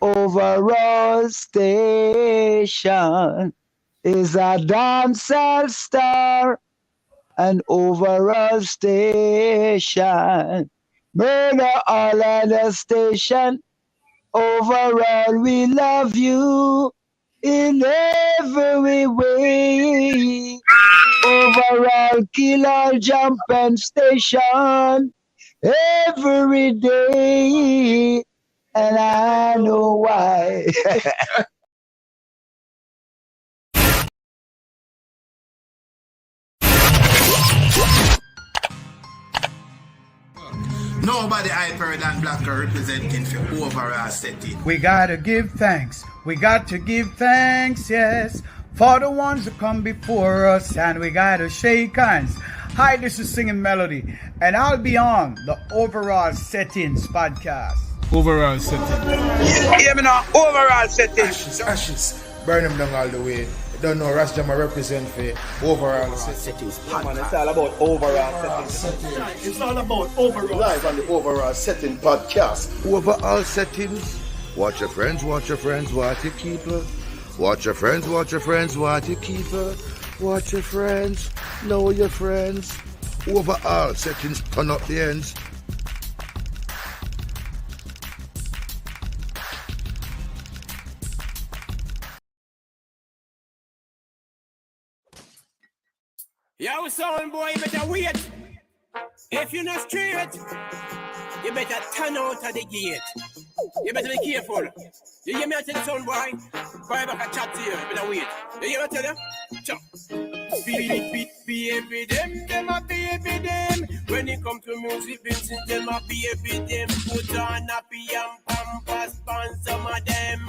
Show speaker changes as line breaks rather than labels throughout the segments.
overall station is a dancehall star, an overall station. Murder all other station. Overall, we love you in every way. Overall, killer jumping station every day. And I know why.
Nobody hyper than Blacker representing for overall setting.
We gotta give thanks. We got to give thanks, yes, for the ones who come before us, and we gotta shake hands. Hi, this is Singing Melody, and I'll be on the Overall Settings podcast.
Overall setting.
Yeah, me now, overall settings.
Ashes, burn them down all the way. Don't know Ras Jama represent for overall settings.
Man, it's all about overall settings.
It's all about overall.
Live on the overall setting podcast.
Overall settings. Watch your friends, watch your friends, watch your keeper. Watch your friends, watch your friends, watch your keeper. Watch your friends, know your friends. Overall settings, turn up the ends.
Yo, son boy, you better wait. If you're not straight, you better turn out of the gate. You better be careful. You hear me tell the son boy? Boy, back a chat to you. You better wait. You hear me tell you? Chop. Baby them a baby them. When it come to music business, them a baby them. Put on happy and pampas pants, some of them.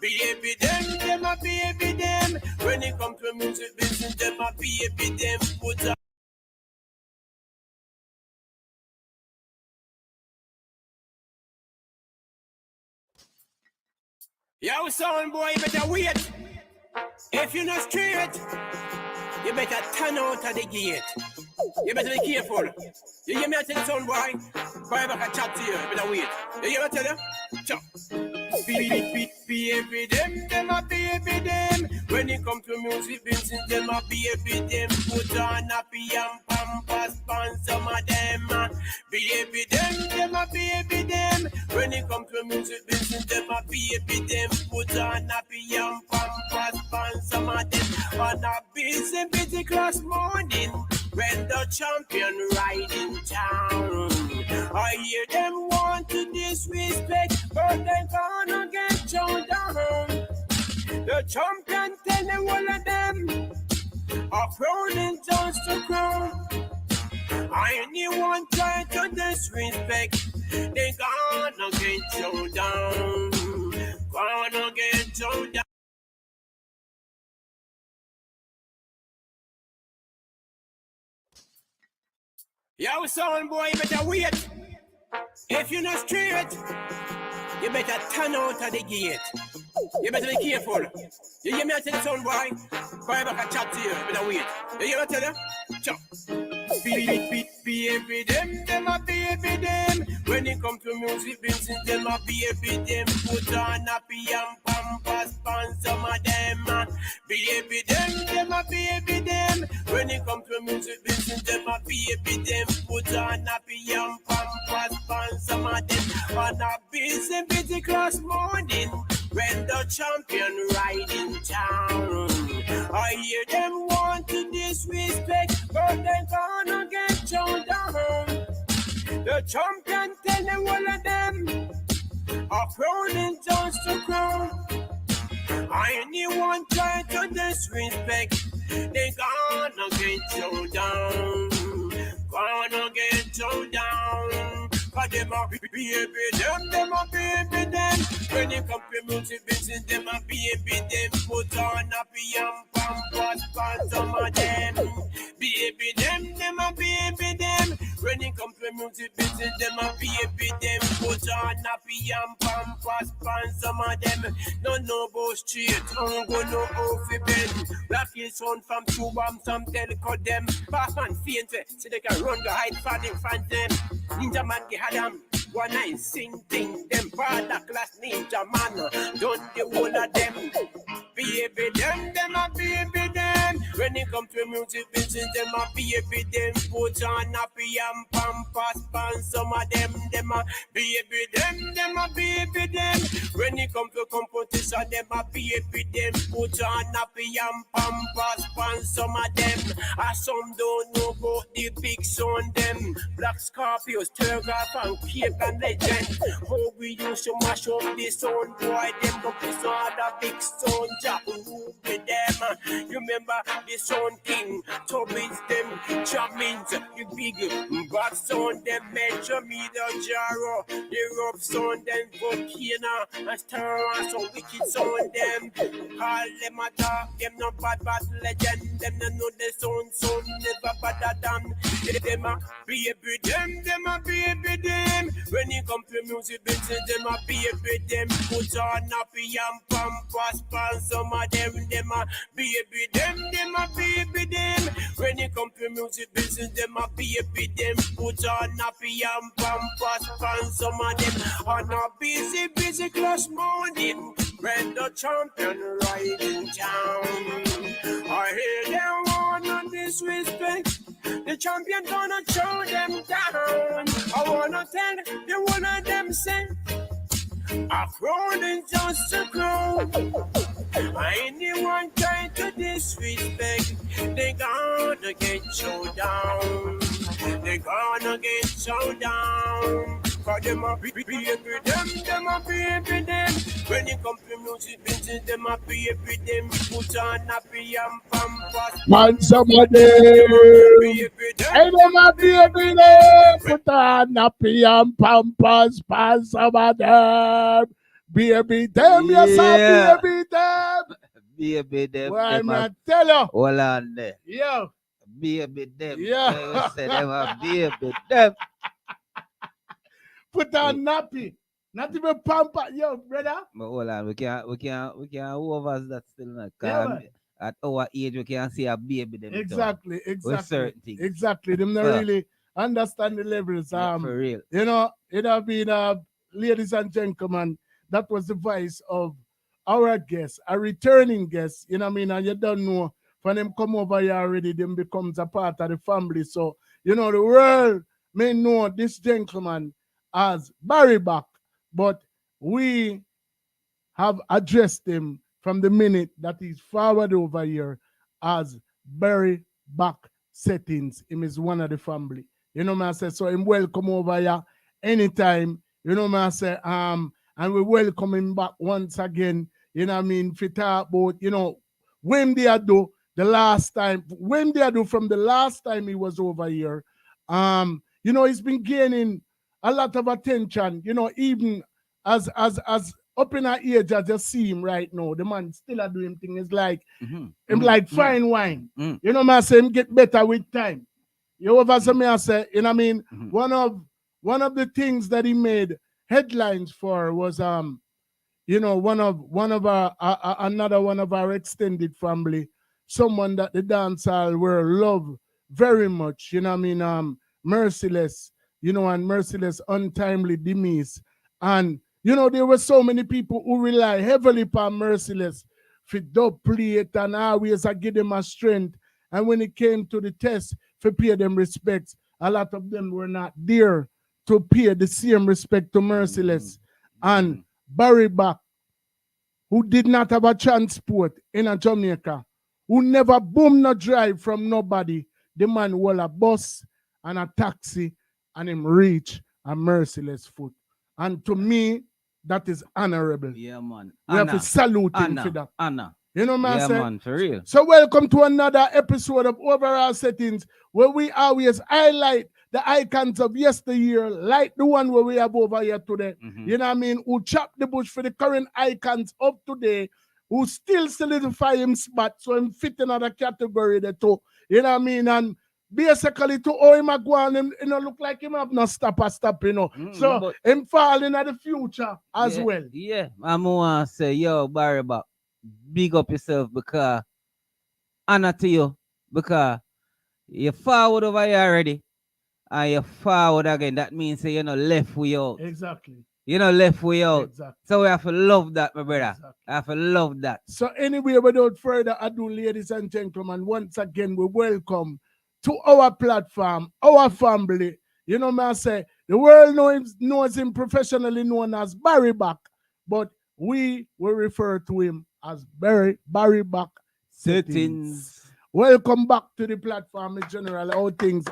Baby them a baby them. When it come to music business, them a baby them. Put on. Yo, son boy, you better wait. If you're not straight, you better turn out of the gate. You better be careful. You hear me tell the son boy? Boy, back a chat to you. You better wait. You hear me tell you? Chop. Baby them a baby them. When it come to music business, them a baby them. Put on happy and pampas pants, some of them. Baby them a baby them. When it come to music business, them a baby them. Put on happy and pampas pants, some of them. On a busy class morning, when the champion ride in town, I hear them want to disrespect, but they gonna get shown down. The champion tell them all of them are crowning just to crown. Anyone try to disrespect, they gonna get shown down. Gonna get shown down. Yo, son boy, you better wait. If you're not straight, you better turn out of the gate. You better be careful. You hear me tell the son boy? Boy, back a chat to you. You better wait. You hear me tell you? Chop. Baby them a baby them. When it come to music business, them a baby them. Put on happy and pampas pants, some of them. Baby them a baby them. When it come to music business, them a baby them. Put on happy and pampas pants, some of them. On a busy class morning, when the champion ride in town, I hear them want to disrespect, but they gonna get shown down. The champion tell them all of them are crowning just to crown. Anyone try to disrespect, they gonna get shown down. Gonna get shown down. Cause them a baby them a baby them. When you come to music business, them a baby them. Put on happy and pampas pants, some of them. Baby them a baby them. When you come to music business, them a baby them. Put on happy and pampas pants, some of them. No go straight, don't go no off the bed. Black is sound from Chubam, some tell them. Back and faint, so they can run the hide for them. Ninja man get had them. One I sing thing, them father class ninja man. Don't the whole of them. Baby them a baby them. When it come to music business, them a baby them. Put on happy and pampas pan. Some of them a baby them a baby them. When it come to competition, them a baby them. Put on happy and pampas pan. Some of them, some don't know about the big son them. Black Scorpios, Telegraph and Cape and Legend. How we used to mash up the sound, boy. Them go piss on the big sound, Jack with them. You remember the sound king, Tobins them, Chamins, the big bad sound them, Metro Media Jaro, the rough sound them, Volcano, and Star and some wicked sound them. All them a talk, them no bad legend, them no know the sound never better than them a baby them a baby them. When it come to music business, them a baby them. Put on happy and pampas pan. Some of them a baby them a baby them. When it come to music business, them a baby them. Put on happy and pampas pan. Some of them on a busy class morning. When the champion riding down, I hear them one on disrespect. The champion gonna throw them down. I wanna tell you one of them say, a crown is just a crown. Anyone try to disrespect, they gonna get showed down. They gonna get showed down. For them a baby them a baby them. When it come to music business, them a baby them. Put on happy and pampas.
Man, somebody. Hey, them a baby them. Put on happy and pampas. Pan some of them. Baby them, yes,
Yeah.
baby them.
Baby them.
Why,
them
man, tell you.
hold on there.
Yeah.
Baby them.
Yeah.
They say them a baby them.
Put on nappy. Not even pamper. Yo, brother.
But hold on, we can who of us that still not
Yeah,
come
man.
at our age we can see a baby them. too.
Exactly.
With certain things.
Exactly. Them not really understand the levels.
Yeah, for real.
You know, it have been, ladies and gentlemen, that was the voice of our guest, a returning guest, you know what I mean? And you don't know, when them come over here already, them becomes a part of the family. So, you know, the world may know this gentleman as Barry Bach, but we have addressed him from the minute that he's forward over here as Barry Bach Settings. Him is one of the family. You know what I say? So him welcome over here anytime. You know what I say? And we welcome him back once again. You know what I mean? If you talk about, you know, when they do the last time, when they do from the last time he was over here, you know, he's been gaining a lot of attention, you know, even as up in our age, I just see him right now. The man still are doing things. It's like him like fine wine. You know what I say? Him get better with time. You over some I say, you know what I mean? One of the things that he made headlines for was you know, one of our another one of our extended family, someone that the dancehall world love very much, you know what I mean? Merciless, you know, and Merciless untimely demise. And you know, there were so many people who rely heavily upon Merciless for dub play it and always I give them a strength. And when it came to the test for pay them respects, a lot of them were not there to pay the same respect to Merciless. And Barry Bach, who did not have a transport in a Jamaica, who never boom no drive from nobody, the man will a bus and a taxi and him reach a Merciless foot. And to me, that is honorable.
Yeah, man.
We have to salute him
Anna,
for that.
Anna.
You know what
Yeah,
I'm saying?
man, for real.
So welcome to another episode of Overall Settings, where we always highlight the icons of yesteryear, like the one where we have over here today. You know what I mean? Who chop the bush for the current icons of today, who still solidify him spot, so him fit another category there too. You know what I mean? And basically to how him a go on, him, you know, look like him have no stop, you know. So him fall in the future as well.
Yeah, I'm gonna say, yo, Barry Bach, big up yourself because honor to you, because you're forward over here already. and you forward again, that means say, left way out.
Exactly.
Left way out.
Exactly.
So we have to love that, my brother.
Exactly.
I have to love that.
So anyway, without further ado, ladies and gentlemen, once again, we welcome to our platform, our family. You know, man, say the world knows him professionally known as Barry Back, but we will refer to him as Barry Back Settings. Welcome back to the platform in general. All things.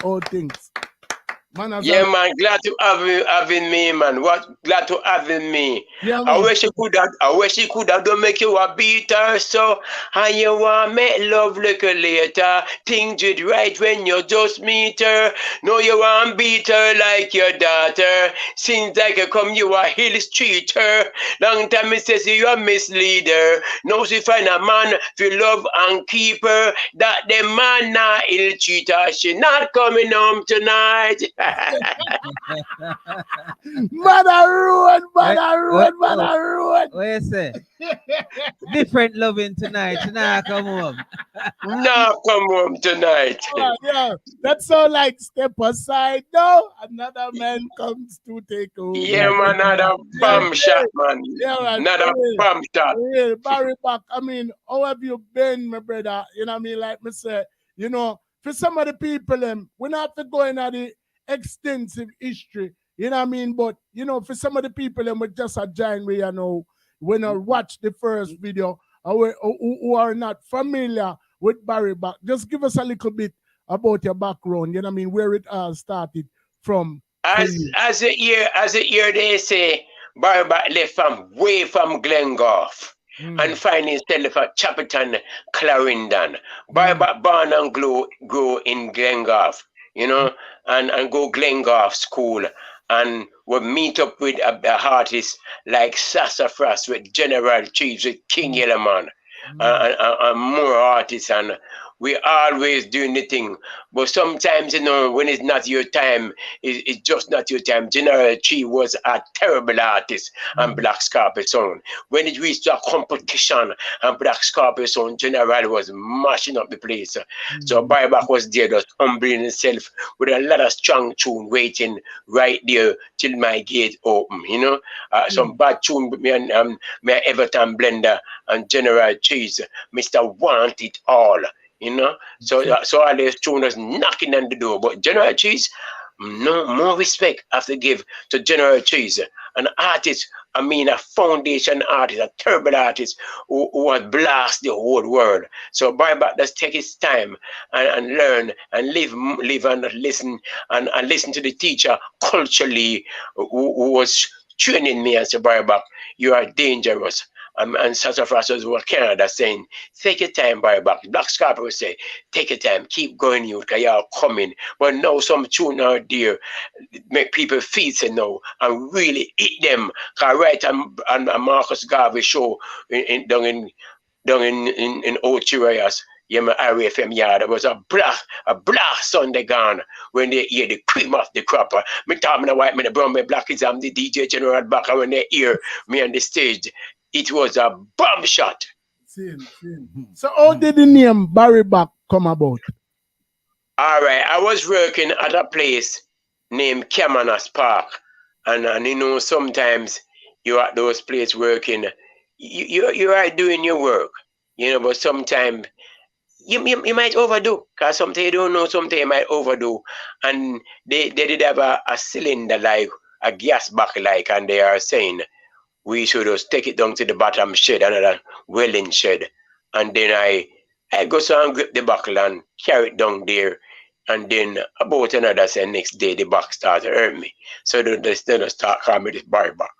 Man,
yeah, man, glad to having me, man. Glad to having me.
Yeah,
I wish he could have don't make you a beater, so and you want make love little later. Things did right when you just meet her. No, you want beat her like your daughter. Seems like you come you a hill streeter. Long time it says you a misleader. Now she find a man to love and keep her. That the man not ill cheater. She not coming home tonight.
Man a ruin.
What you say? Different loving tonight. Nah, come home.
Nah, come home tonight.
Yeah, that's all like step aside. No, another man comes to take over.
Yeah, man, another bomb shot, man.
Yeah, man.
Another bomb shot.
Yeah, Barry Back. I mean, how have you been, my brother? You know what I mean? Like me say, for some of the people, we not have to go into the extensive history, you know what I mean? But, for some of the people, we just a giant way, when I watch the first video, who are not familiar with Barry Back, just give us a little bit about your background, you know what I mean? Where it all started from.
As a year they say, Barry Back left way from Glengarth. And find himself at Chapperton, Clarendon. Barry Back born and grow in Glengarth, and go Glengarth School. And we'll meet up with artists like Sassafras, with General Cheese, with King Yellowman, and more artists. And we always doing the thing. But sometimes, when it's not your time, it's just not your time. General Chi was a terrible artist and Black Scorpio Sound. When it reached a competition and Black Scorpio Sound, General was mashing up the place. So Barry Back was there just humbling himself with a lot of strong tune waiting right there till my gate open, some bad tune with me and my Everton Blender and General Cheese, Mr. Want It All. So all these tuners knocking on the door, but General Cheese, no more respect I have to give to General Cheese, an artist. I mean, a foundation artist, a terrible artist who has blast the whole world. So Barry Back does take his time and learn and live and listen and listen to the teacher culturally who was training me and say, Barry Back, you are dangerous. And Sassafras was Canada saying, take your time, Barry Back. Black Scorpio will say, take your time, keep going, you, because you're coming. But now some tune out there make people feel say no and really eat them. Because right on Marcus Garvey show down in Old Chirias, my RFM yard, there was a blast Sunday gone when they hear the cream of the cropper. Me talk me the white, me the brown, me black is the DJ General Back, and when they hear me on the stage, it was a bomb shot.
So how did the name Barry Back come about?
All right, I was working at a place named Camanas Park. And sometimes you're at those places working, you are doing your work, but sometimes you might overdo, because sometimes you don't know, sometimes you might overdo. And they did have a cylinder, like a gas back, and they are saying, we should just take it down to the bottom shed, another welding shed. And then I go so and grip the buckle and carry it down there. And then about another say next day the back started to hurt me. So they start calling me this Barry Back.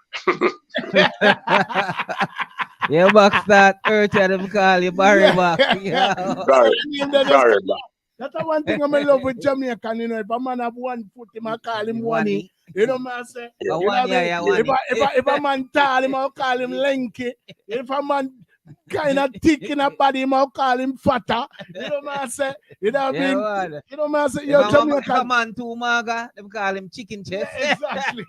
Your back start hurt you, them call you Barry Back. Yeah.
Barry Back.
That's the one thing I love with Jamaican, if a man have 1 foot, he might call him one. You know what I say? If a man tall, he might call him lanky. If a man kind of thick in a body, he might call him fatter. You know what I say? You know what I mean? You know what I say? You're Jamaican.
If a man too maga, they call him chicken chest.
Yeah, exactly.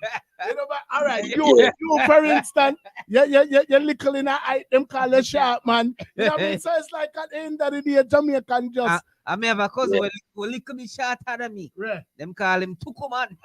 All right, you for instance, you're little in a height, them call you sharp man. You know what I mean? So it's like at the end of the day, Jamaican just
I may have a cousin
Yeah.
who little bit shorter than me.
Right.
Them call him Tukuman.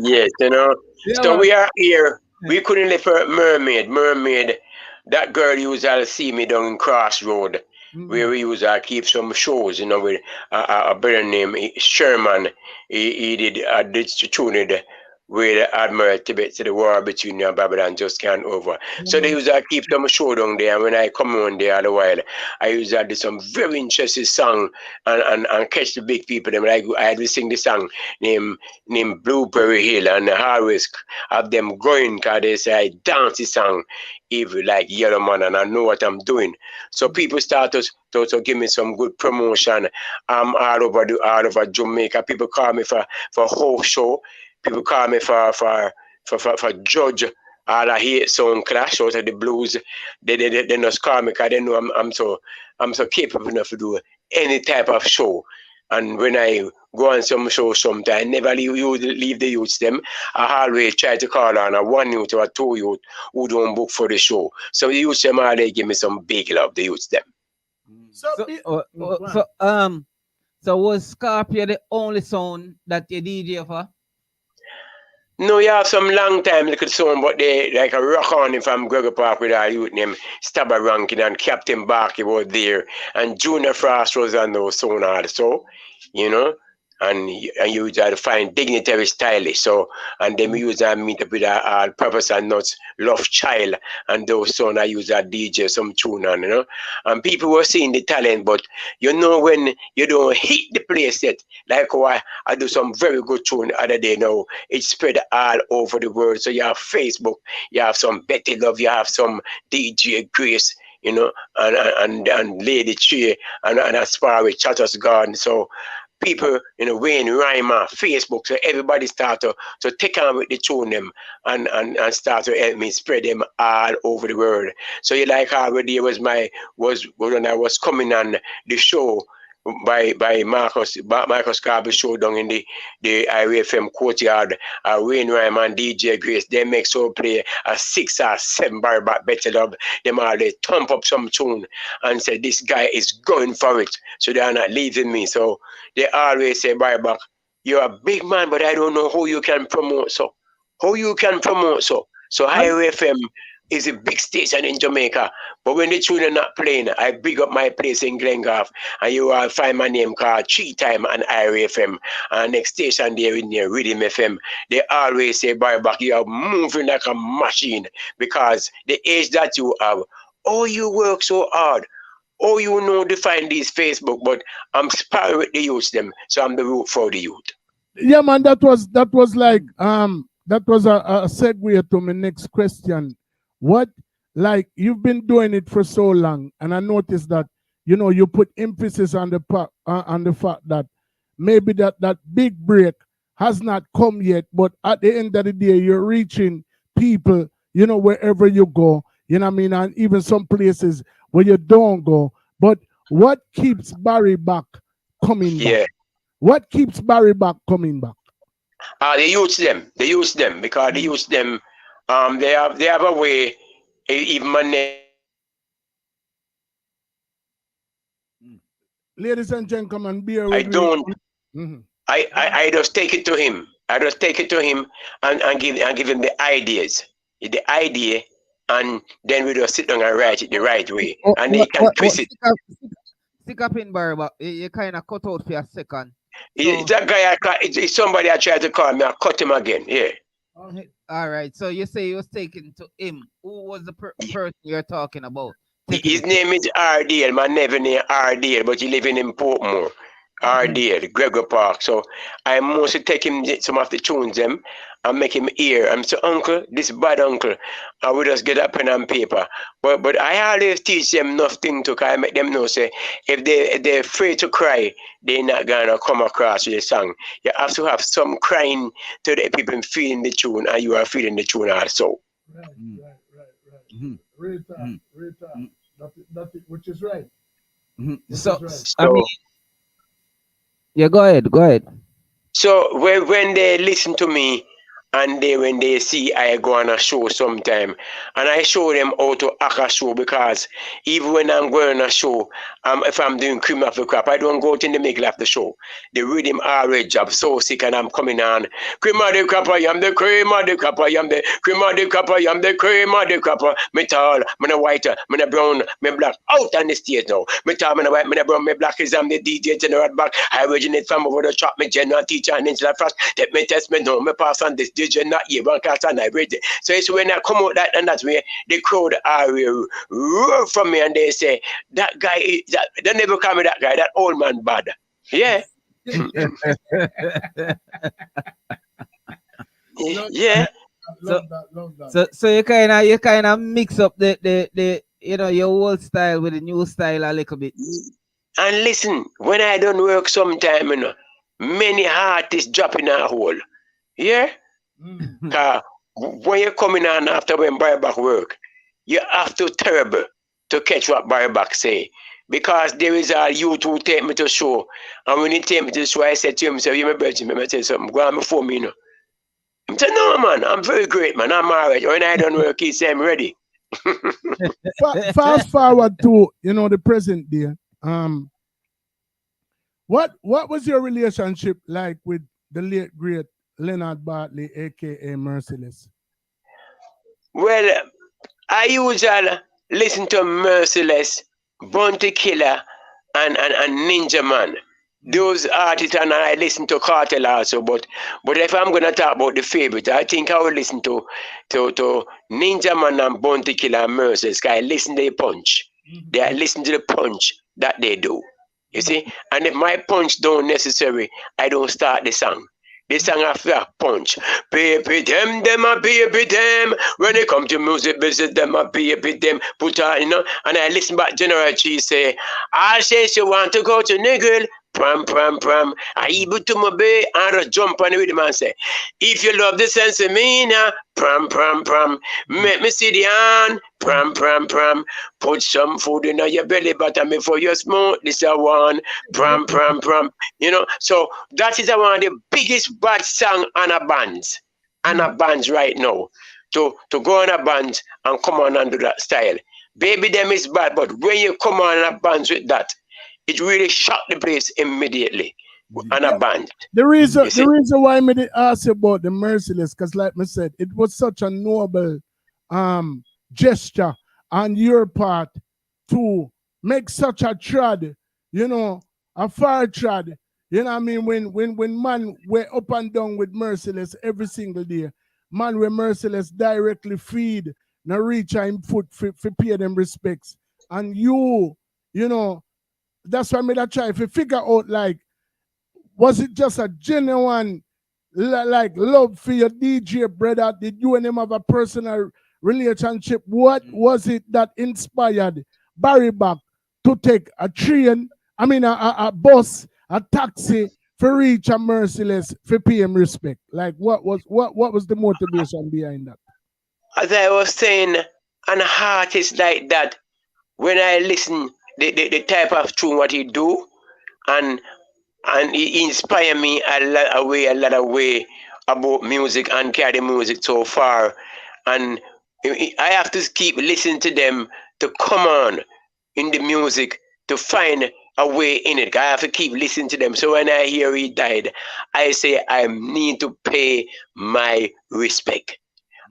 Yes, you know.
Yeah,
So
man.
we are here. We couldn't live for Mermaid. Mermaid, that girl usually see me down in Crossroad, where we usually keep some shows, you know, with a brother named Sherman. He did this tune with Admiral Tibet to the war between Babylon just can't over. So they usually keep some show down there. And when I come on there all a while, I usually do some very interesting song and catch the big people. Them like I had to sing the song named Blueberry Hill, and I always have them going because they say I dance the song even like Yellow Man, and I know what I'm doing. So people start to give me some good promotion. I'm all over Jamaica. People call me for whole show. People call me for judge all I hear sound clash out of the blues. They just call me because they know I'm so capable enough to do any type of show. And when I go on some show sometimes, I never leave the youths them. I always try to call on a one youth or a two youth who don't book for the show. So the youths them all they give me some big love, the youths them.
So was Scorpio the only sound that you DJ for?
No, you have some long time little sound, but they like a rock on from Gregor Park with our youth name Stabber Rankin, and Captain Barky was there, and Junior Frost was on those sound also, you know. And you try to find dignitary stylish. So, and then we use that meet up with Professor Nuts, Love Child, and those son I use that DJ some tune on, you know. And people were seeing the talent, but you know when you don't hit the place yet, like I do some very good tune the other day now, it's spread all over the world. So you have Facebook, you have some Betty Love, you have some DJ Grace, you know, and Lady Tree, and Aspire with Chatter's Garden. So people, you know, Wayne Rymer, Facebook, so everybody start to take on with the tune them and start to help me spread them all over the world. So you like already was when I was coming on the show by Marcus Garvey show down in the IRFM courtyard, Wayne Ryman and DJ Grace, they make so play a 6 or 7 bar back better love. Them all they thump up some tune and say this guy is going for it. So they are not leaving me. So they always say, Barback, you're a big man, but I don't know how you can promote so. How you can promote so. So IRFM is a big station in Jamaica. But when the tune are not playing, I big up my place in Glengarth, and you will find my name called 3 Time on IRFM. And next station there in there, Rhythm FM. They always say, Barback, you are moving like a machine because the age that you have, oh, you work so hard. Oh, you know to find these Facebook, but I'm sparring with the youth them, so I'm the root for the youth.
Yeah, man, that was like that was a segue to my next question. What, like, you've been doing it for so long, and I noticed that, you know, you put emphasis on the fact that maybe that big break has not come yet, but at the end of the day, you're reaching people, you know, wherever you go, you know what I mean, and even some places where you don't go. But what keeps Barry back coming back? What keeps Barry back coming back?
They use them because they use them. They have a way. Even my name.
Ladies and gentlemen, bear with
I don't.
Mm-hmm.
I just take it to him. I just take it to him and give him the ideas, the idea. And then we just sit down and write it the right way. And they can twist it.
Stick up in Barry, but you kind of cut out for a second.
So, that guy, it's somebody I tried to call me, I cut him again. Yeah.
All right. So you say you was taken to him. Who was the person you're talking about?
His name is RDL. My nephew name RDL, but he live in Portmore. RDL, Gregor Park. So I mostly take him some of the tunes them and make him hear. I'm so uncle, this bad uncle. I would just get a pen and paper. But I always teach them nothing to I make them know say if they're afraid to cry, they're not gonna come across with a song. You have to have some crying to the people feeling the tune, and you are feeling the tune also.
Right. That's it, which is right.
So I mean, yeah, go ahead.
So when they listen to me And they, when they see I go on a show sometime, and I show them how to act a show, because even when I'm going on a show, if I'm doing cream of the crop, I don't go out in the middle of the show. The rhythm already job so sick, and I'm coming on cream of the crop, I am the cream of the crop, I am the cream of the crop, I am the cream of the crop. Me tall, me no white, me no brown, me black. Out on the stage now. Me tall, me no white, me no brown, me black. Is I'm the DJ general back. I originate from over the top. Me general teacher and into the fast. Let me test me know. Me pass on this DJ not here. One class and I read it. So it's when I come out that, and that's where the crowd are roar from me, and they say that guy is that. They never call me that guy. That old man bad. Yeah. Yeah.
Love that.
So you kind of mix up the your old style with the new style a little bit.
And listen, when I don't work sometime, many artists drop in a hole. Yeah? Because when you're coming on after when Barry Back work, you have to terrible to catch what Barry Back say. Because there is a youth who take me to show. And when he take me to the show, I said to him, "You my brother, let me tell you something. Go on before me, I said, "No, man, I'm very great, man. I'm all right." When I don't work, he said, "I'm ready."
Fast forward to the present day. What was your relationship like with the late great Leonard Bartley, aka Merciless?
Well, I usually listen to Merciless, Bounty Killer, and Ninja Man. Those artists, and I listen to Cartel also, but if I'm gonna talk about the favorite, I think I will listen to Ninja Man and Bounty Killer and Merciless. I listen to the punch. They listen to the punch that they do. You see? And if my punch don't necessary, I don't start the song. The song after a punch. Baby them a baby them. When they come to music business, them a baby them. Put on, and I listen back General Cheese say, "I say she want to go to Nigel. Pram, pram, pram. I able to my bay and I jump on the rhythm and say, if you love the sense of me now, pram, pram, pram. Make me see the hand, pram, pram, pram. Put some food in your belly button before you smoke. This is one, pram, pram, pram. So that is one of the biggest bad song on a bands. On a bands right now. To go on a band and come on and do that style. Baby them is bad, but when you come on a bands with that, it really shut the place immediately on a band.
The reason why I made it ask about the Merciless, because like I said, it was such a noble gesture on your part to make such a trad, a far trad. You know what I mean? When man were up and down with Merciless every single day, man were Merciless directly feed, now reach him foot for pay them respects. And that's why I made a try to figure out, like, was it just a genuine like love for your DJ brother? Did you and him have a personal relationship? What was it that inspired Barry Back to take a train, a bus, a taxi for reach a Merciless for pay him respect? Like, what was the motivation behind that?
As I was saying, an artist like that, when I listen the type of tune what he do, and he inspire me a lot of way about music and carry the music so far. And I have to keep listening to them to come on in the music to find a way in it. I have to keep listening to them. So when I hear he died, I say I need to pay my respect.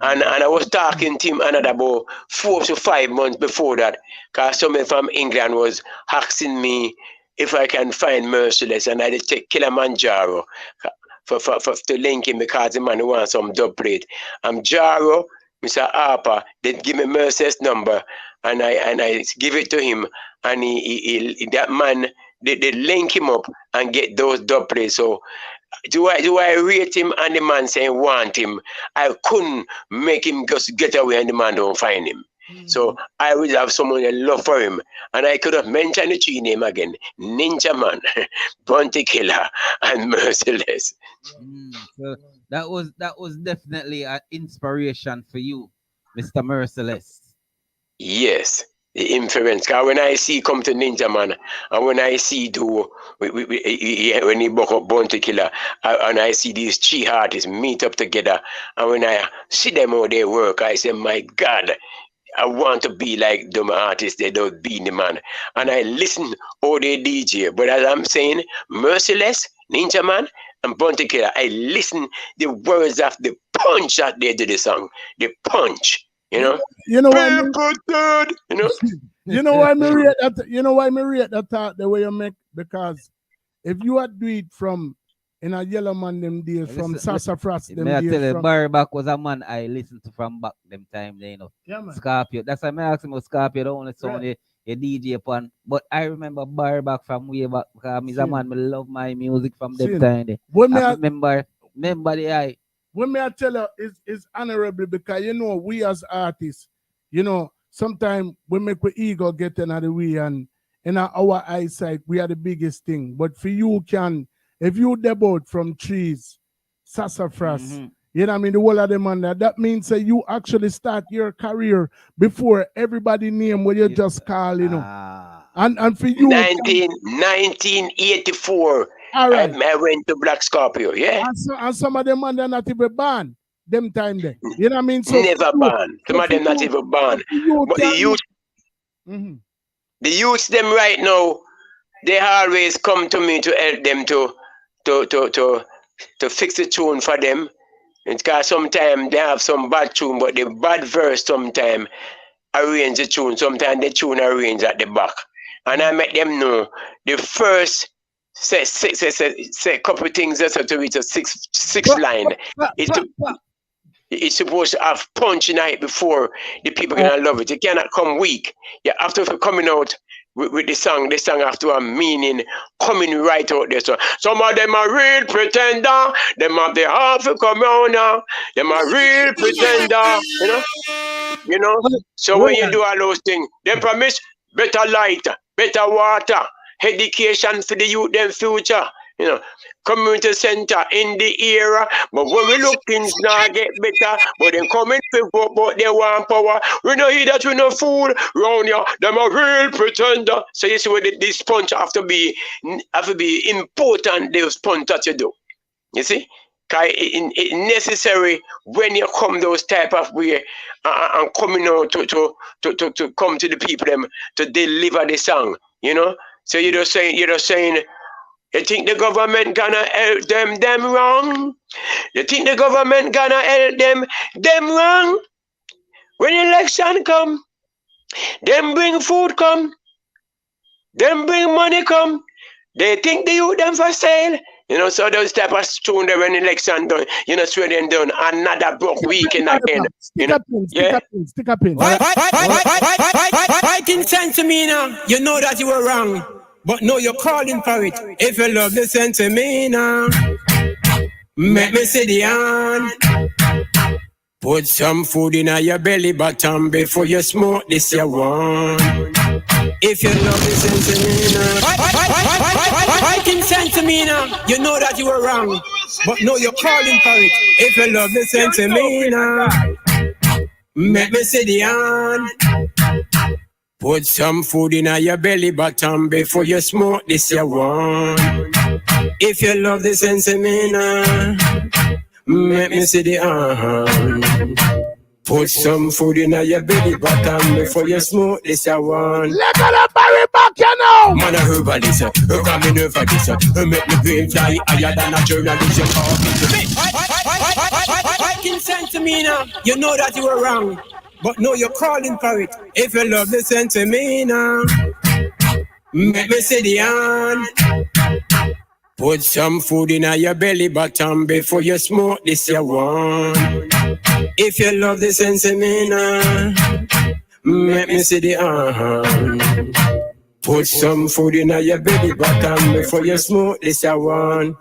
And I was talking to him about 4 to 5 months before that, because someone from England was asking me if I can find Merciless, and I did take Kilimanjaro to link him, because the man wants some dub plate. Jaro, Mr. Harper, they give me Merciless number, and I give it to him, and he that man, they link him up and get those dub plates. So do I rate him, and the man saying want him? I couldn't make him just get away and the man don't find him. So I would have someone that love for him, and I could have mentioned the three name again: Ninja Man, Bounty Killer, and Merciless.
So that was definitely an inspiration for you, Mr. Merciless.
Yes.
the influence. Because when I see come to Ninja Man, and when I see do when he buck up Bounty Killer, and I see these three artists meet up together, and when I see them how they work, I say, my God, I want to be like them artists. They don't be the man. And I listen how they DJ. But as I'm saying, Merciless, Ninja Man, and Bounty Killer, I listen the words of the punch that they do the song. The punch. You know
why
you
know why me rate that? You know why me rate that thought the way you make? Because if you had do it from in a Yellow Man them days, from Sassafras them
days.
May I tell
you, Barry Back was a man I listened to from back them time, you know.
Yeah, man.
Scorpio. That's why I asked him about Scorpio, the only song you DJ upon. But I remember Barry Back from way back because he's a man, I love my music from them time. Remember the eye.
When may I tell you, it's honorable because, we as artists, sometimes we make our ego get in the way and in our eyesight, we are the biggest thing. But for you if you debut from trees, Sassafras, the whole of them under, that means that you actually start your career before everybody name what you just call, And for you...
1984. All right. I went to Black Scorpio, yeah.
And some of them man they're not even born them time there. You know what I mean? So
never born. Some of them not even born. But the youth, the youths them right now, they always come to me to help them to fix the tune for them. Because sometimes they have some bad tune, but the bad verse sometimes arrange the tune. Sometimes the tune arrange at the back. And I make them know the first say couple things that's to reach a six line. It's supposed to have punch in it before the people gonna love it. You cannot come weak. Yeah, after coming out with the song have to have meaning coming right out there. So some of them are real pretender, them have the half come on now, them are real pretender, you know. So when you do all those things, them promise better light, better water, education for the youth, them future, community center in the era. But when we look, things now get better. But they coming to vote, but they want power. We know hear that we no fool round here. Them a real pretender. So you see what this punch have to be important. Those punch that you do. You see, cause it's necessary when you come those type of way and coming out to come to the people them to deliver the song. So you're just saying, you think the government gonna help them wrong? You think the government gonna help them wrong? When election come, them bring food come, them bring money come. They think they use them for sale. So those type of tune there when election done, swear them done another broke weekend again.
Stick up in.
Why can sense to me now? You know that you were wrong. But no, you're calling for it. If you love, listen to me now. Make me sit down. Put some food in your belly button before you smoke this you want. If you love, listen to me now. Why can sense to me now? You know that you were wrong. But no, you're calling for it. If you love, listen to me now. Make me sit down. Put some food in your belly button before you smoke this you want. If you love the sense of me now, make me see the Put some food in your belly button before you smoke this you want.
Let go Barry Back,
Man a herbalist, come in over this, make me brain fly higher than a journalist. You talking to me? Why can sense to me now? You know that you were wrong. But no, you're calling for it. If you love, listen to me now. Make me sit down. Put some food in your belly button before you smoke this you want. If you love, listen to me now. Make me sit down. Put some food in your belly button before you smoke this you want.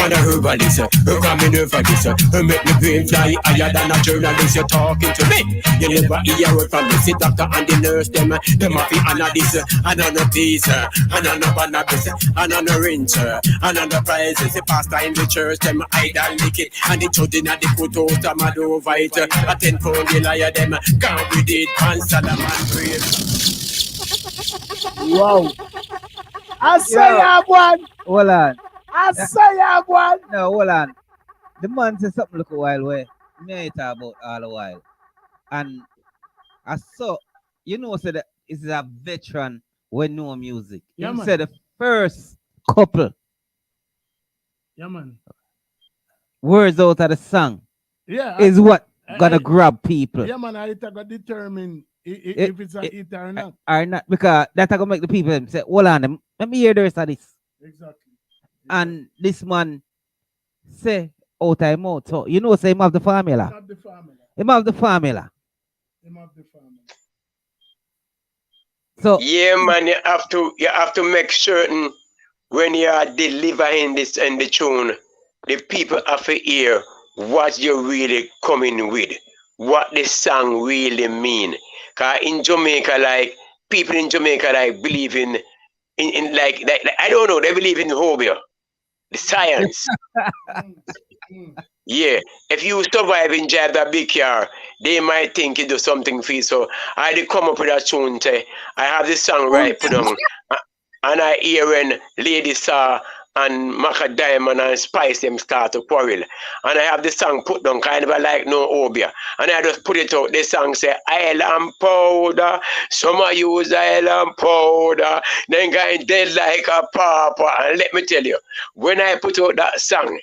man a herbalist. Come in here for this. Make me brain fly higher than a journalist. You're talking to me. You never hear a word from me. See doctor and the nurse them a fi honor this. And on a piece, and on a cannabis, and on a rinse, and on the prizes. The pastor in the church them hide and lick it. And the children at the foot out them a do over it. A 10 pound the liar them can't with it. And Solomon praise.
Wow. I say I have one.
Hold on.
I say I have one.
No, hold on. The man said something look a while away. Me ain't talk about all a while. And I saw, you know, said that is a veteran when know music.
Yeah,
He
man.
said the first couple
Yeah, man.
words out of the song
Yeah.
is what gonna grab people.
Yeah, man. I gotta determine if it's a hit or not.
Or not, because that's gonna make the people say, hold on, let me hear the rest of this.
Exactly.
And this man say out of him out. So you know, say him have the formula.
Not the family.
Him have the formula.
Him have the family.
So
Yeah, man, you have to make certain when you are delivering this and the tune, the people have to hear what you're really coming with, what the song really mean. Cause in Jamaica, like people in Jamaica, like believe in like I don't know, they believe in Hobia, the science. Yeah, if you survive and drive that big car, they might think you do something for you. So I did come up with a tune. Say, I have this song right put on, and I hear when Lady Saw and Maca Diamond and Spice them start to quarrel, and I have this song put down kind of like no Obia, and I just put it out. This song say island powder, some of use island powder, then guy dead like a papa. And let me tell you, when I put out that song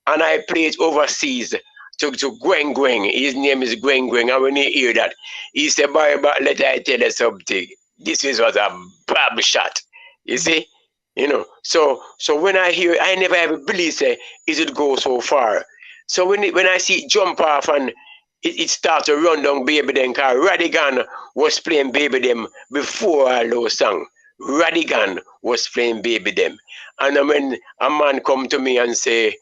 and I play it overseas to Gwen Gwen, his name is Gwen Gwen, and when he hear that, he said, "Barry, but let I tell you something. This was a bab shot." You see? You know, so when I hear, I never ever believe say it go so far. So when I see it jump off and it start to run down Baby Them, cause Radigan was playing Baby Them before all those songs. Radigan was playing Baby Them, and then when a man come to me and say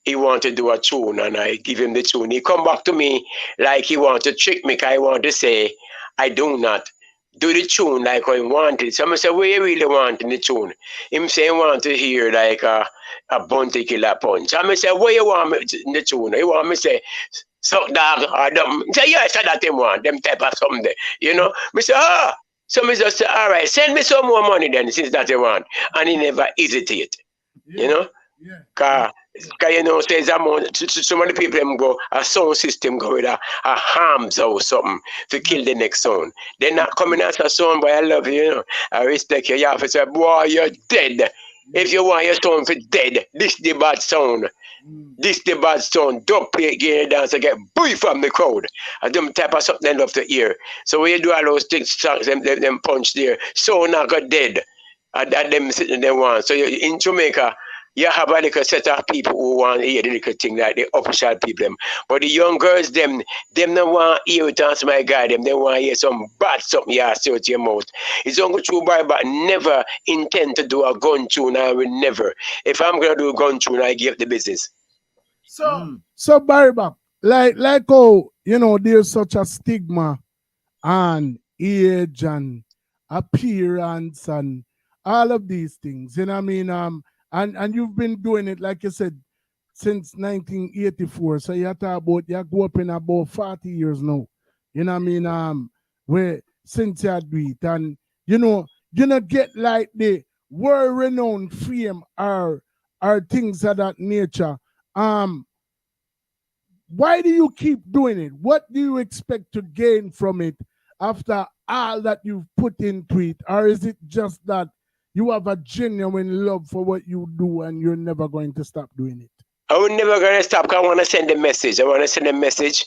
he want to do a tune, and I give him the tune, he come back to me like he want to trick me, cause I want to say I do not do the tune like I wanted. So I say, what you really want in the tune? Him say, I want to hear like a Bounty Killer Punch. I say, what you want me in the tune? You want me to say, suck dog or dumb? Say, yeah, I said that him want, them type of something there. You know? I say, so I just say, all right, send me some more money then, since that you want. And he never hesitate.
Yeah.
You know?
Yeah.
Cause you know, says so many people them go a sound system go with a harms or something to kill the next sound. They're not coming as a sound, but I love you, you know. I respect you. You have to say, boy, you're dead. If you want your sound for dead, this the bad sound. This the bad sound. Don't play it, get dance and get booey from the crowd. And them type of something they love to hear. So when you do all those things, them punch there, so not got dead. And them sitting there one. So in Jamaica, you have a little set of people who want to hear the little thing like the official people them. But the young girls them don't want to hear it as my guy them. They want to hear some bad something you say with your mouth. It's only true by but never intend to do a gun tune. I will never. If I'm gonna do a gun tune, I give the business.
So Barry Bach, like oh, you know, there's such a stigma on age and appearance and all of these things. You know what I mean? And you've been doing it, like you said, since 1984. So you talk about, you go up in about 40 years now. You know what I mean? Where since you do it, and you know get like the world-renowned fame or things of that nature. Why do you keep doing it? What do you expect to gain from it after all that you've put into it? Or is it just that you have a genuine love for what you do and you're never going to stop doing it?
I would never gonna stop because I want to send a message. I want to send a message.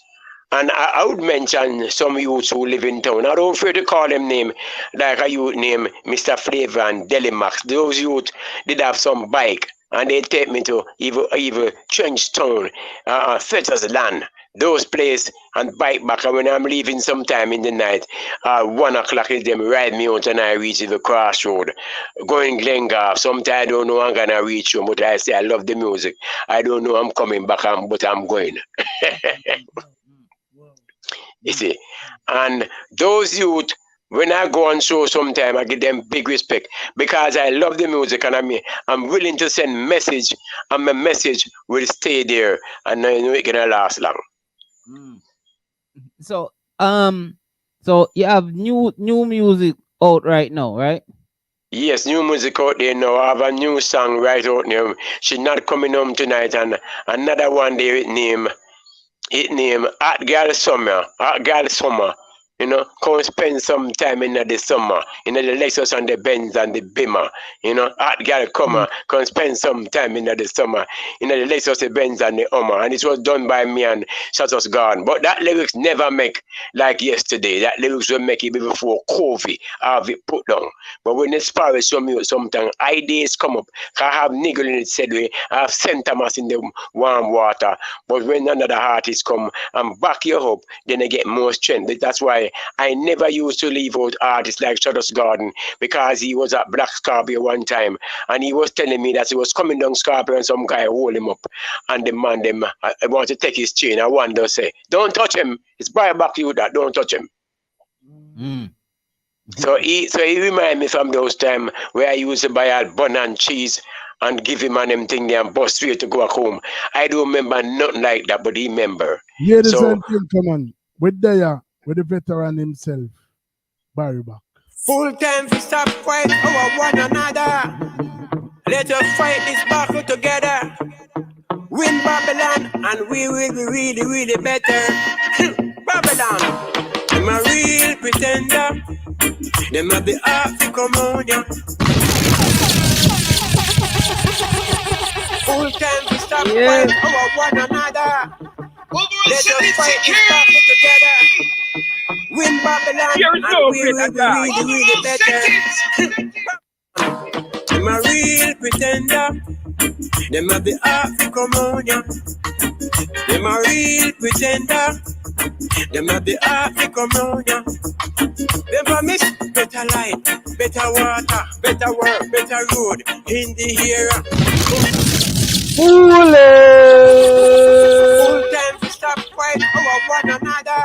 And I would mention some youths who live in town. I don't fear to call them name, like a youth named Mr. Flavor and Delimax. Those youth did have some bike and they take me to even Trench Town, Fetters Land. those place and bike back. And when I'm leaving sometime in the night, 1 o'clock is them ride me out and I reach the crossroad. Going Glengarve. Sometimes I don't know I'm gonna reach home, but I say I love the music. I don't know I'm coming back, but I'm going. You see. And those youth, when I go on show sometime, I give them big respect because I love the music and I'm willing to send message, and my message will stay there, and I know it's gonna last long.
So you have new music out right now, right?
Yes, new music out there now. I have a new song right out now. She's not coming home tonight, and another one there it name Hot Girl Summer. Hot Girl Summer. You know, come spend some time in the summer, the Lexus and the Benz and the Beamer. You know, hot girl come spend some time in the summer, the Lexus, the Benz and the Hummer. And it was done by me and Shatus Garden. But that lyrics never make like yesterday. That lyrics will make it before COVID have it put down. But when it's power sometimes ideas come up. I have niggle in it said way, I have St. Thomas in the warm water. But when another artist come and back you up, then I get more strength. That's why I never used to leave out artists like Shatus Garden, because he was at Black Scorpio one time and he was telling me that he was coming down Scorpio and some guy hold him up and demand him. I want to take his chain. I want to say, don't touch him. It's by back you that, don't touch him. So he remind me from those times where I used to buy all bun and cheese and give him and them thing there and bus straight to go back home. I don't remember nothing like that, but he remember.
Yeah, the same thing, come on. With the veteran himself, Barry Buck.
Full time to stop fight over one another. Let us fight this battle together. Win Babylon and we will be really, really better. Babylon, them a real pretender. Them a be hard to come on ya. Full time to stop fight over one another. Let us fight this battle together. Win Babylon and we will be really, really better. Them a real pretender. Them a be hard to come on ya. Them a real pretender. Them a be hard to come on ya. Them promise better light, better water, better work, better road in the era. Full time to stop fight over one another.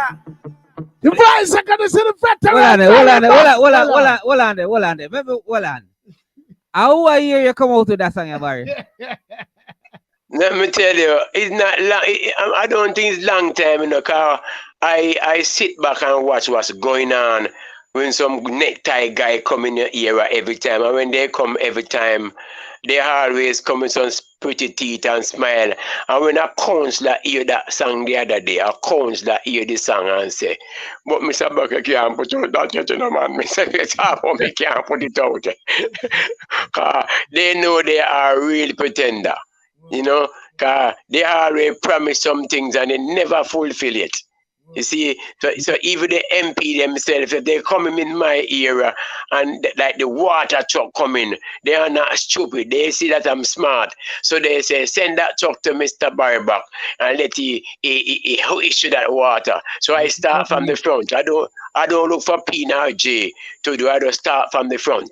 The voice are gonna say the veteran.
Hold on. How I hear you come out with that song, Barry?
Let me tell you, it's not long. I don't think it's long time in the car. I sit back and watch what's going on when some necktie guy come in your era every time. And when they come every time, they always come with some pretty teeth and smile. And when a counselor hear that song the other day, a counselor hear the song and say, but Mr. Bucker can't put out that yet, you know, man. Mr. Me can't put it out. Because they know they are real pretender. You know, because they always promise some things and they never fulfill it. You see, so even the MP themselves, if they come in my era and like the water truck coming, they are not stupid. They see that I'm smart. So they say, send that truck to Mr. Barback and let he issue that water. So I start from the front. I don't look for P nor J to do. I just start from the front.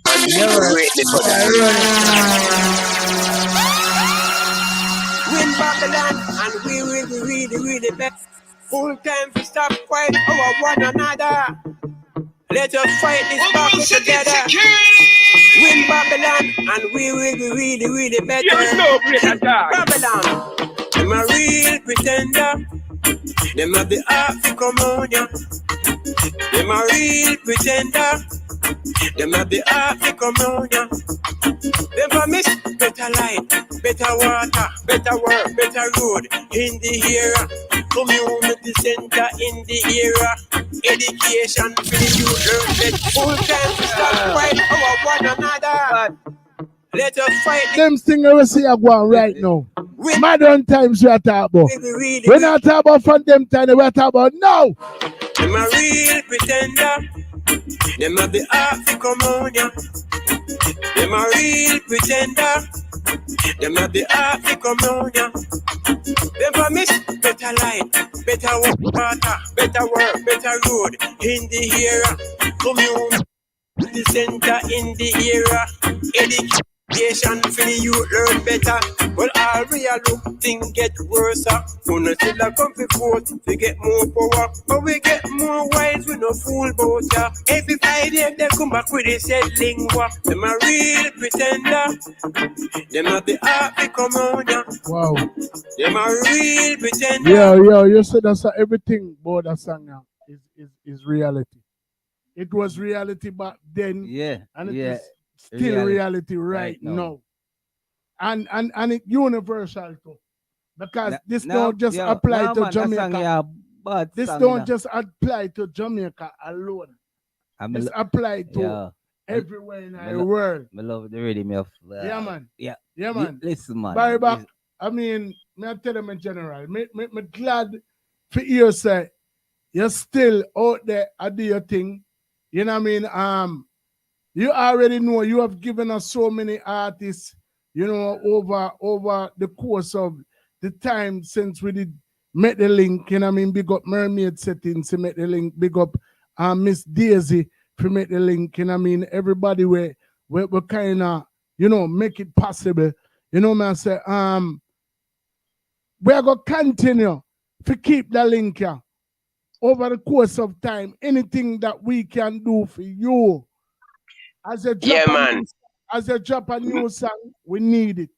And wait for that.
Win Babylon and we will be really, really better. Full time to stop fight over one another. Let us fight this battle together. Win Babylon and we will be really, really better. Babylon, them a real pretender. Them a be hard to come on ya. Them a real pretender. Them a be hard to come on ya. Them promise better light, better water, better work, better road in the era. Community center in the era. Education for the youth, learn that full time to stop fight over one another. Let us fight.
Them things I see are going right now. Modern times we are talking about. We're not talking about from them time, we are talking about now.
Them a real pretender. Them a be hard to come on ya. Them a real pretender. Them a be hard to come on ya. Them promise better better light, better water, better work, better road in the era. Community center in the era. Education for the youth learn better. Well, all we are look things get worse. Gonna still a come for forth, we get more power, but we get more wise. We no fool both ya. Every Friday they come back with a said lingua. Them a real pretender. Them a the art come on ya.
Wow.
Them a real pretender.
Yeah, you said that's everything about that song now is reality. It was reality back then.
Yeah.
And it is still reality right now. And it universal too. Because this don't just apply to Jamaica. This don't just apply to Jamaica alone. It's applied to everywhere in the world.
I love the rhythm of
yeah, man.
Yeah.
Yeah, man.
Listen, man.
Barry back. I mean, me I tell them in general. Me glad for you say you're still out there and do your thing. You know what I mean? You already know you have given us so many artists, you know, over the course of the time since we did Make the Link, you know what I mean? Big up Mermaid Settings to Make the Link, big up Miss Daisy to Make the Link, you know what I mean? Everybody we kind of, you know, make it possible. You know what I say? We are going to continue to keep the link here over the course of time. Anything that we can do for you. As a Japanese song, we need it.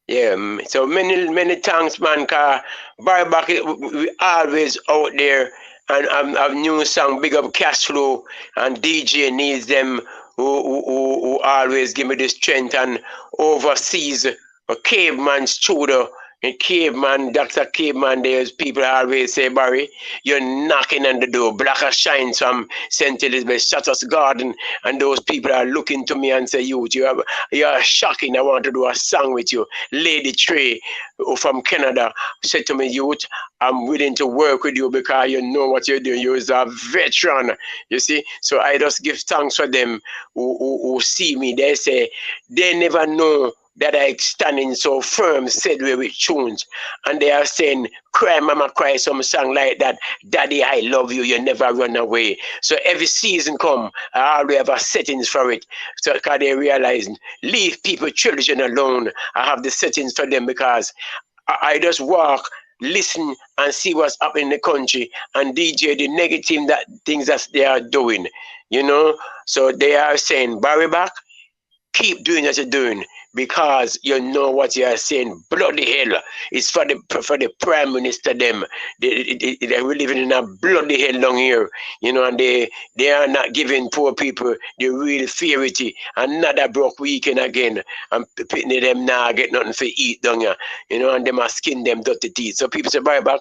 Yeah, so many thanks, man. Cause Barry Back, we always out there, and I've new song, big up Cash Flow, and DJ needs them who always give me the strength and overseas a Caveman studio. In Caveman, Dr. Caveman, there's people always say, Barry, you're knocking on the door. Blacker Shines from St. Elizabeth, Shutters Garden, and those people are looking to me and say, you're shocking. I want to do a song with you. Lady Trey from Canada said to me, youth, I'm willing to work with you because you know what you're doing. You're a veteran, you see. So I just give thanks for them who see me. They say they never know that I standing so firm, said we with tunes. And they are saying, cry, mama, cry, some song like that. Daddy, I love you, you never run away. So every season come, I already have a settings for it. So because they realize, leave people, children alone. I have the settings for them because I just walk, listen, and see what's up in the country and DJ the negative things that they are doing. You know? So they are saying, Barry Back, keep doing what you're doing. Because you know what you are saying, bloody hell, it's for the Prime Minister them. They're living in a bloody hell down here, you know, and they are not giving poor people the real fairity. Another broke weekend again, and pitting them now get nothing to eat down here, you know, and them are skin them dirty teeth. So people say, Barry Back,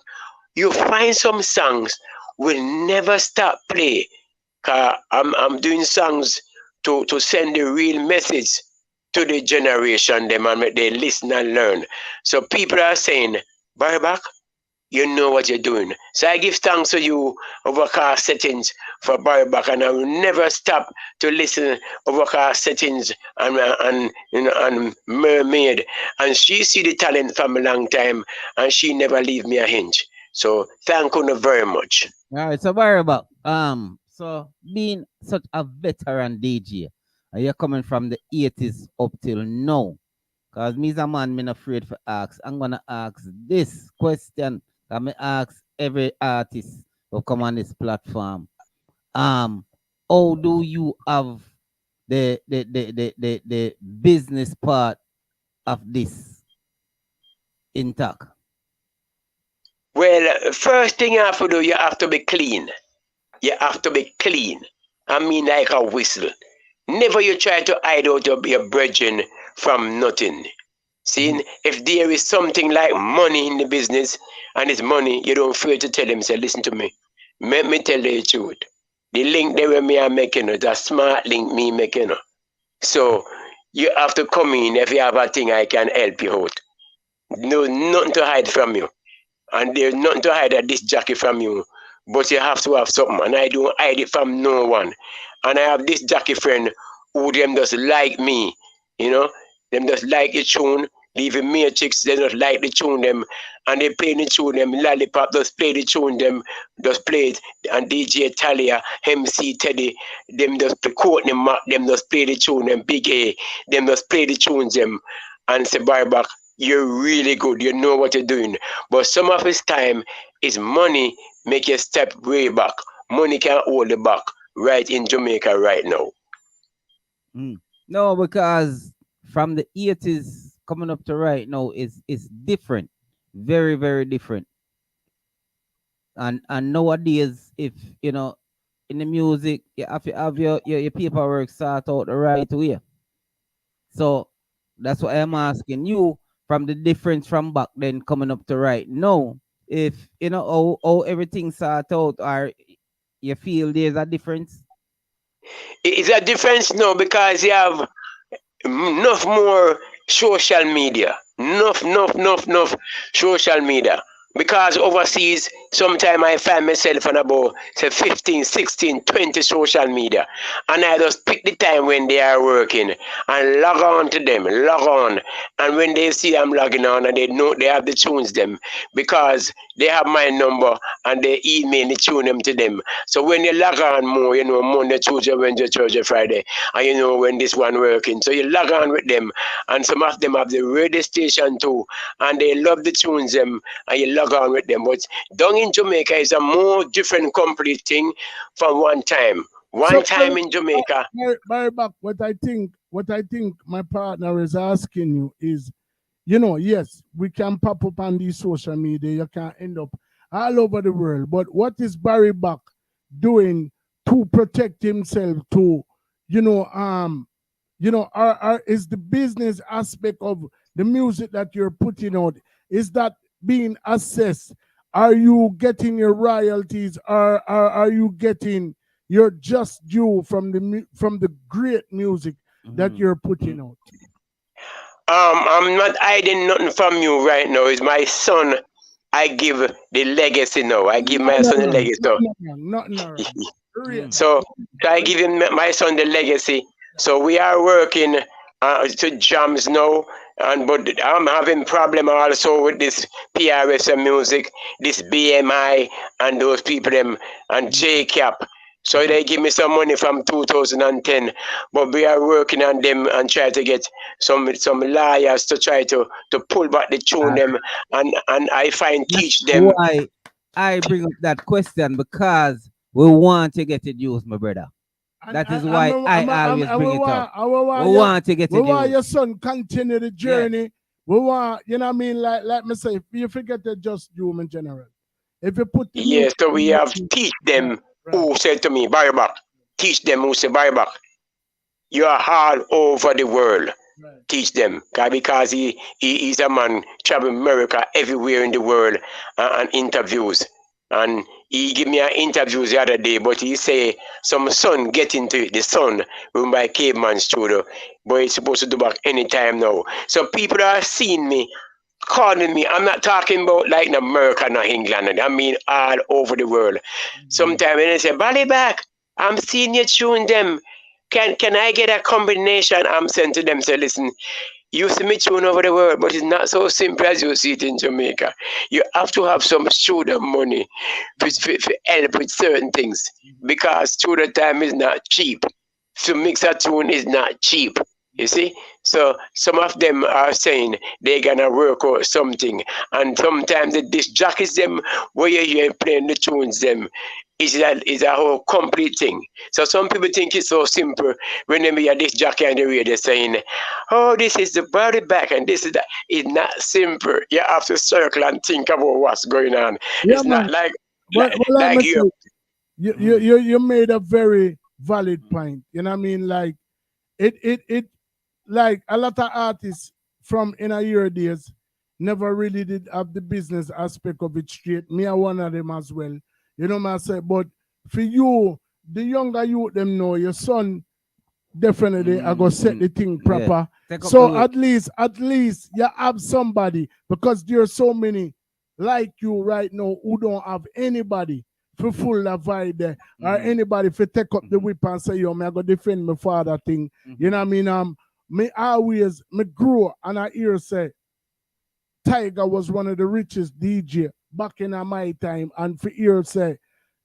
you find some songs will never stop play. Cause I'm doing songs to send the real message to the generation, them and they listen and learn. So people are saying, Barry Back, you know what you're doing. So I give thanks to you, Overcast Settings, for Barry Back, and I will never stop to listen Overcast Settings and Mermaid. And she see the talent from a long time, and she never leave me a hint. So thank you very much.
All right, so Barry Back, so being such a veteran DJ, you're coming from the 80s up till now. Because me as a man, I'm not afraid to ask. I'm going to ask this question. I'm going to ask every artist who come on this platform. How do you have the business part of this intact?
Well, first thing you have to do, you have to be clean. You have to be clean. I mean like a whistle. Never you try to hide out your brethren from nothing. See, if there is something like money in the business and it's money, you don't fear to tell them, say, listen to me. Let me tell you the truth. The link there with me I'm making it, a smart link me making it. So you have to come in if you have a thing I can help you out. No, nothing to hide from you. And there's nothing to hide at this jacket from you. But you have to have something, and I don't hide it from no one. And I have this jockey friend who them just like me, you know, them just like a tune. Leaving Matrix, they just like the tune them, and they play the tune them. Lollipop just play the tune them, just play it, and DJ Talia, MC Teddy, them just play Courtney Mac, them just play the tune them. Big A, them just play the tunes them, and say Barback, you're really good, you know what you're doing. But some of his time is money make you step way back. Money can't hold you back right in Jamaica right now.
No, because from the 80s coming up to right now is different. Very, very different. And nowadays, if you know, in the music, you have to have your paperwork start out the right way. So that's why I'm asking you from the difference from back then coming up to right now. If you know how everything start out, or you feel there's a difference?
It's a difference now because you have enough more social media. Enough social media. Because overseas, sometimes I find myself on about say 15, 16, 20 social media. And I just pick the time when they are working and log on to them, log on. And when they see I'm logging on and they know they have to tunes them because they have my number and they email the tune them to them. So when you log on more, you know, Monday, Tuesday, Wednesday, Thursday, Friday, and you know when this one working. So you log on with them. And some of them have the radio station too. And they love the tunes them and you log on with them. But down in Jamaica is a more different complete thing from one time. One time in Jamaica.
Barback, what I think my partner is asking you is, you know, yes, we can pop up on these social media, you can end up all over the world. But what is Barry Buck doing to protect himself to, is the business aspect of the music that you're putting out, is that being assessed? Are you getting your royalties? Are you getting your just due from the great music that you're putting out?
I'm not hiding nothing from you right now. It's my son. I give the legacy now. I give my son the legacy. So I give him my son the legacy. So we are working to jams now. But I'm having problem also with this PRS music, this BMI and those people them and JCap. So they give me some money from 2010, but we are working on them and try to get some lawyers to try to pull back the tune them and I teach them.
Why I bring up that question, because we want to get it used, my brother. That is why I always bring it up. We want to get it used.
We want your son continue the journey. Yeah. We want, you know what I mean? Like me say, if you forget the just due in general. If you put
so we have to teach them. Who said to me, Barback, teach them who say, Barback, you are all over the world. Right. Teach them. Because he's a man traveling America everywhere in the world and interviews. And he gave me an interview the other day, but he say some son get into it, the son run by Caveman Studio, but it's supposed to do back anytime now. So people are seeing me, calling me. I'm not talking about like in America or England. I mean all over the world. Sometimes when they say, Barback, I'm seeing you tune them. Can I get a combination? I'm saying to them, say, listen, you see me tune over the world, but it's not so simple as you see it in Jamaica. You have to have some student money for help with certain things, because student time is not cheap. To mix a tune is not cheap. You see? So some of them are saying they're gonna work out something, and sometimes the disc jockeys them where you hear playing the tunes them is a whole complete thing. So some people think it's so simple when they hear this jockey on the radio saying, oh, this is the Barback and this is that. It's not simple. You have to circle and think about what's going on. Yeah, it's not like
you made a very valid point. You know what I mean? Like it like a lot of artists from in a year days never really did have the business aspect of it straight. Me are one of them as well. You know what I say? But for you, the younger you them know, your son definitely are gonna set the thing proper. Yeah. So at least you have somebody, because there are so many like you right now who don't have anybody for full vibe there, or anybody for take up the whip and say, yo, me I go defend my father thing. You know what I mean? Me always me grew and I hear say Tiger was one of the richest DJ back in my time, and for years say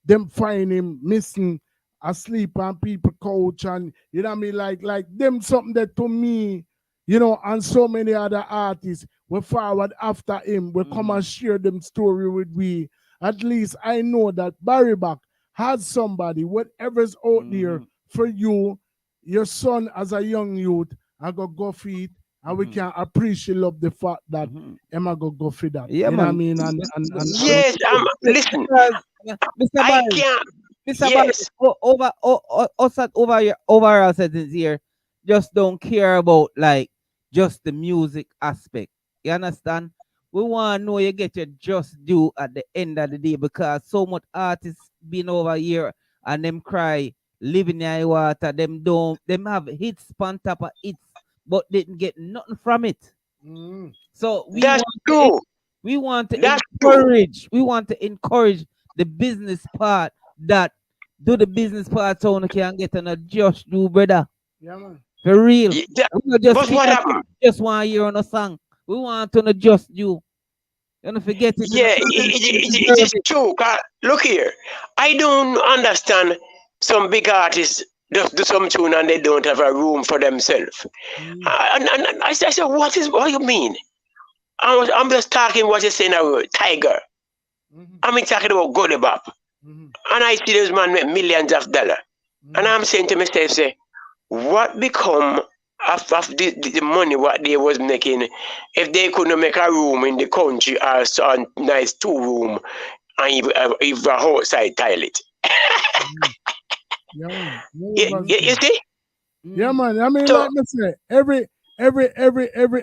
them find him missing, asleep on people couch, and you know what I mean, like them something that to me, you know, and so many other artists will forward after him, will come and share them story with we. At least I know that Barry Back has somebody, whatever's out there for you, your son as a young youth, I go for it, and we can appreciate love the fact that Emma go for that.
Yeah,
you know what I
man.
mean?
Yes, listen,
Mr.
I
Barry,
can't.
Mr.
Yes.
Barry, us at overall settings here just don't care about like just the music aspect. You understand? We want to know you get your just due at the end of the day, because so much artists been over here and them cry, living in the water, them have hits on top of hits, but didn't get nothing from it. So
That's true.
we want to
That's
encourage, we want to encourage the business part, that do the business part so you can get on a just do, brother.
Yeah, man.
For real.
Yeah,
We don't
but what happened?
just want to hear on a song. We want to know just do. You don't forget it.
Yeah, it is true. 'Cause look here, I don't understand some big artists just do some tune and they don't have a room for themselves. And I said, what do you mean? I'm just talking what you're saying about Tiger. I'm talking about Goldie Bop. And I see this man make millions of dollars. And I'm saying to myself, say, what become of the money what they was making if they couldn't make a room in the country or a nice 2-room and even a outside toilet? You see?
Yeah, man. I mean,
So-
like I say,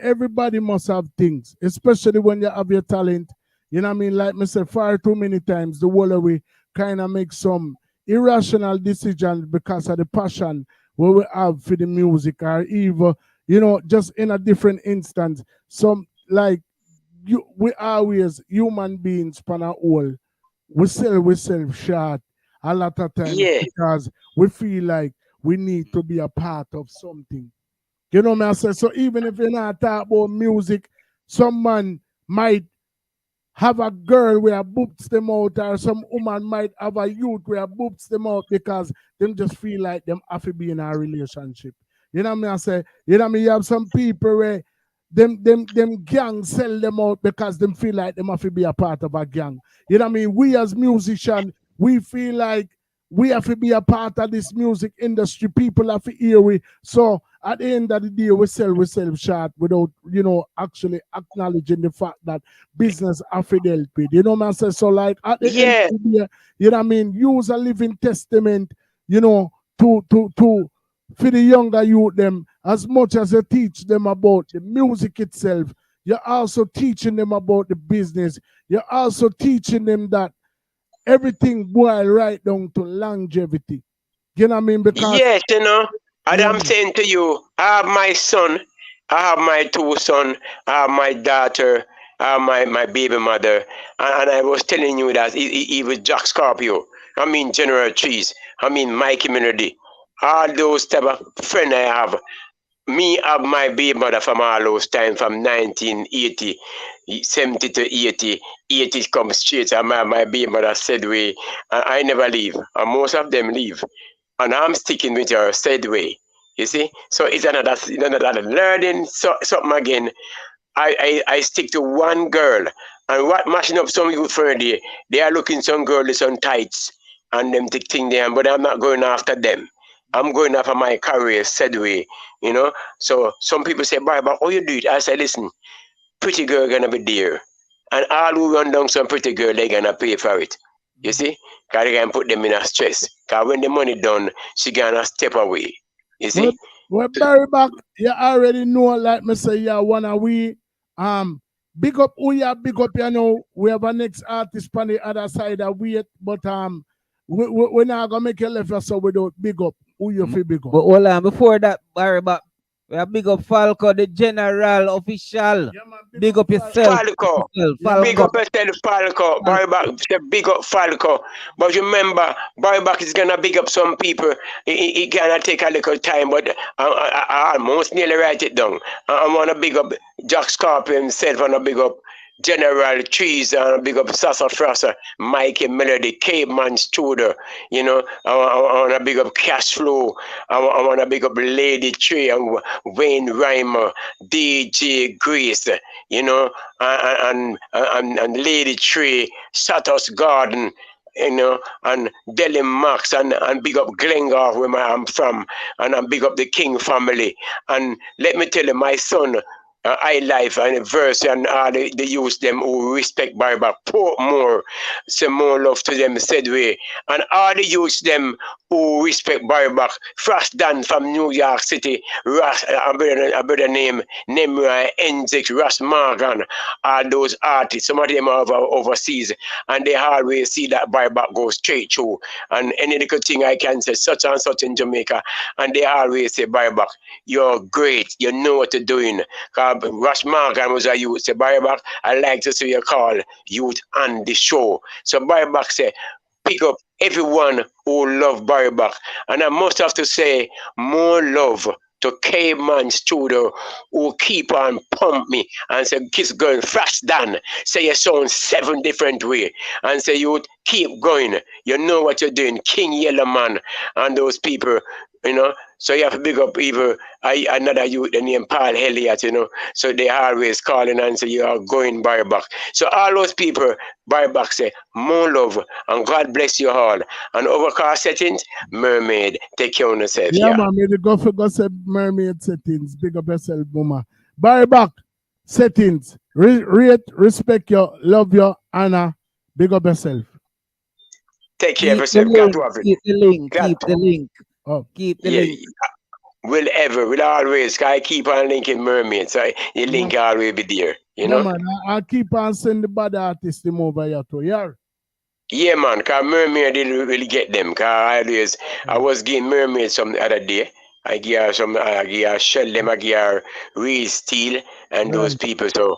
everybody must have things, especially when you have your talent. You know what I mean? Like I say, far too many times the world we kind of make some irrational decisions because of the passion what we have for the music, or even, you know, just in a different instance. Some like we always human beings pan a whole. We sell ourselves short a lot of times because we feel like we need to be a part of something. You know what I say? So even if you're not talking about music, some man might have a girl where boops them out, or some woman might have a youth where boops them out because them just feel like them have to be in a relationship. You know what I say? You know what I mean? You have some people where them gang sell them out because them feel like them have to be a part of a gang. You know what I mean? We as musicians, we feel like we have to be a part of this music industry. People have to hear we. So at the end of the day, we sell ourselves short without, you know, actually acknowledging the fact that business have to help with. You know what I'm saying? So like at the end of the day, you know what I mean, use a living testament, you know, to for the younger youth them, as much as you teach them about the music itself, you're also teaching them about the business. You're also teaching them that everything boil right down to longevity. You know what I mean? Because
yes, you know, and I'm saying to you, I have my son, I have my 2 sons, I have my daughter, I have my baby mother, and I was telling you that he was Jack Scorpio, I mean General Trees, I mean Mikey Melody, all those type of friends I have. Me have my baby mother from all those time, from 1980, 70 to 80. 80 come straight, and my baby mother said way, I never leave, and most of them leave. And I'm sticking with her said way. You see? So it's another learning something again. I stick to one girl. And what mashing up some youth for they are looking some girls on tights and them thing there, but I'm not going after them. I'm going after my career said way, you know. So some people say, but how you do it? I say, listen, pretty girl gonna be there. And all who run down some pretty girl, they gonna pay for it. You see? Because they can put them in a stress. Because when the money done, she gonna step away. You see?
Well, Barry Back, you already know, like me say, you wanna we big up who you big up, you know. We have a next artist on the other side of wait, but we're not gonna make a left so we don't big up who you feel big up.
But hold on, before that, Barry Back, We are big up Falco, the general official.
Yeah, man,
Big up yourself.
Falco.
Falco.
Big up yourself, Falco. Barry Back, say big up Falco. But remember, Barry Back is gonna big up some people. He gonna take a little time, but I almost nearly write it down. I wanna big up Jack Scorpion himself, and I big up General Trees, and I big up Sasa Frasser, Mikey Melody, Caveman Studer, you know, I want to big up Cash Flow, I want to big up Lady Tree and Wayne Reimer, DJ Grace, you know, and Lady Tree, Satos Garden, you know, and Deli Max, and big up Glengar, where I'm from, and I big up the King family. And let me tell you, my son, iLife anniversary, and all the youth them who respect Barback, Portmore, say more love to them, said way, and all the youth them who respect Barback, Frost Dan from New York City, Ross, a brother name, Nemra Enzik, Ross Morgan, all those artists, some of them are overseas, and they always see that Barback go straight through, and any little thing I can say, such and such in Jamaica, and they always say, Barback, you're great, you know what you're doing. Ross Morgan was a youth. Say, Barback, I like to see you call youth on the show. So Barback say, pick up everyone who love Barback. And I must have to say, more love to K-Man Studio, who keep on pump me and say, kiss going fast done. Say you sound 7 different way. And say you keep going. You know what you're doing. King Yellow Man and those people, you know. So you have to big up even another youth named Paul Elliott, you know. So they always calling and say you are going Barback. So all those people, Barback say, more love and God bless you all. And overcast settings, Mermaid, take care of yourself.
Yeah, man, may the go say Mermaid settings, big up yourself, Boomer. Barback settings, rate, respect you, love you, honor, big up yourself.
Take care of yourself.
Keep the link. Keep the link.
Oh.
Keep the link.
We'll always, I keep on linking Mermaid, so the link always be there, you know.
Man, I'll keep on sending the bad artists them over here too, yeah?
Yeah, man, because Mermaid didn't really get them, because I was getting Mermaid some the other day. I give her Shell them, I give her Real Steel and those people, so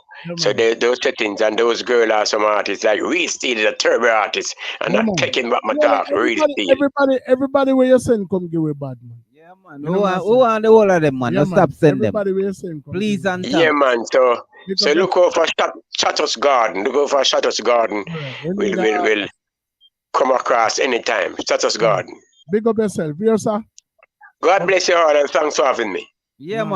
those settings and those girls are some artists, like Real Steel is a terrible artist, and I'm taking back my talk, Real Steel.
Everybody where you send come give away bad, man.
Yeah, man. Who are the whole of them, man?
Yeah,
No, stop sending them.
Everybody where you send come.
Please and
Yeah, man, so look out for Shatters Garden. Look out for Shatters Garden. We'll come across anytime. Shatters Garden.
Big up yourself. Yes, sir.
God bless you all and thanks for having me.
Yeah, man.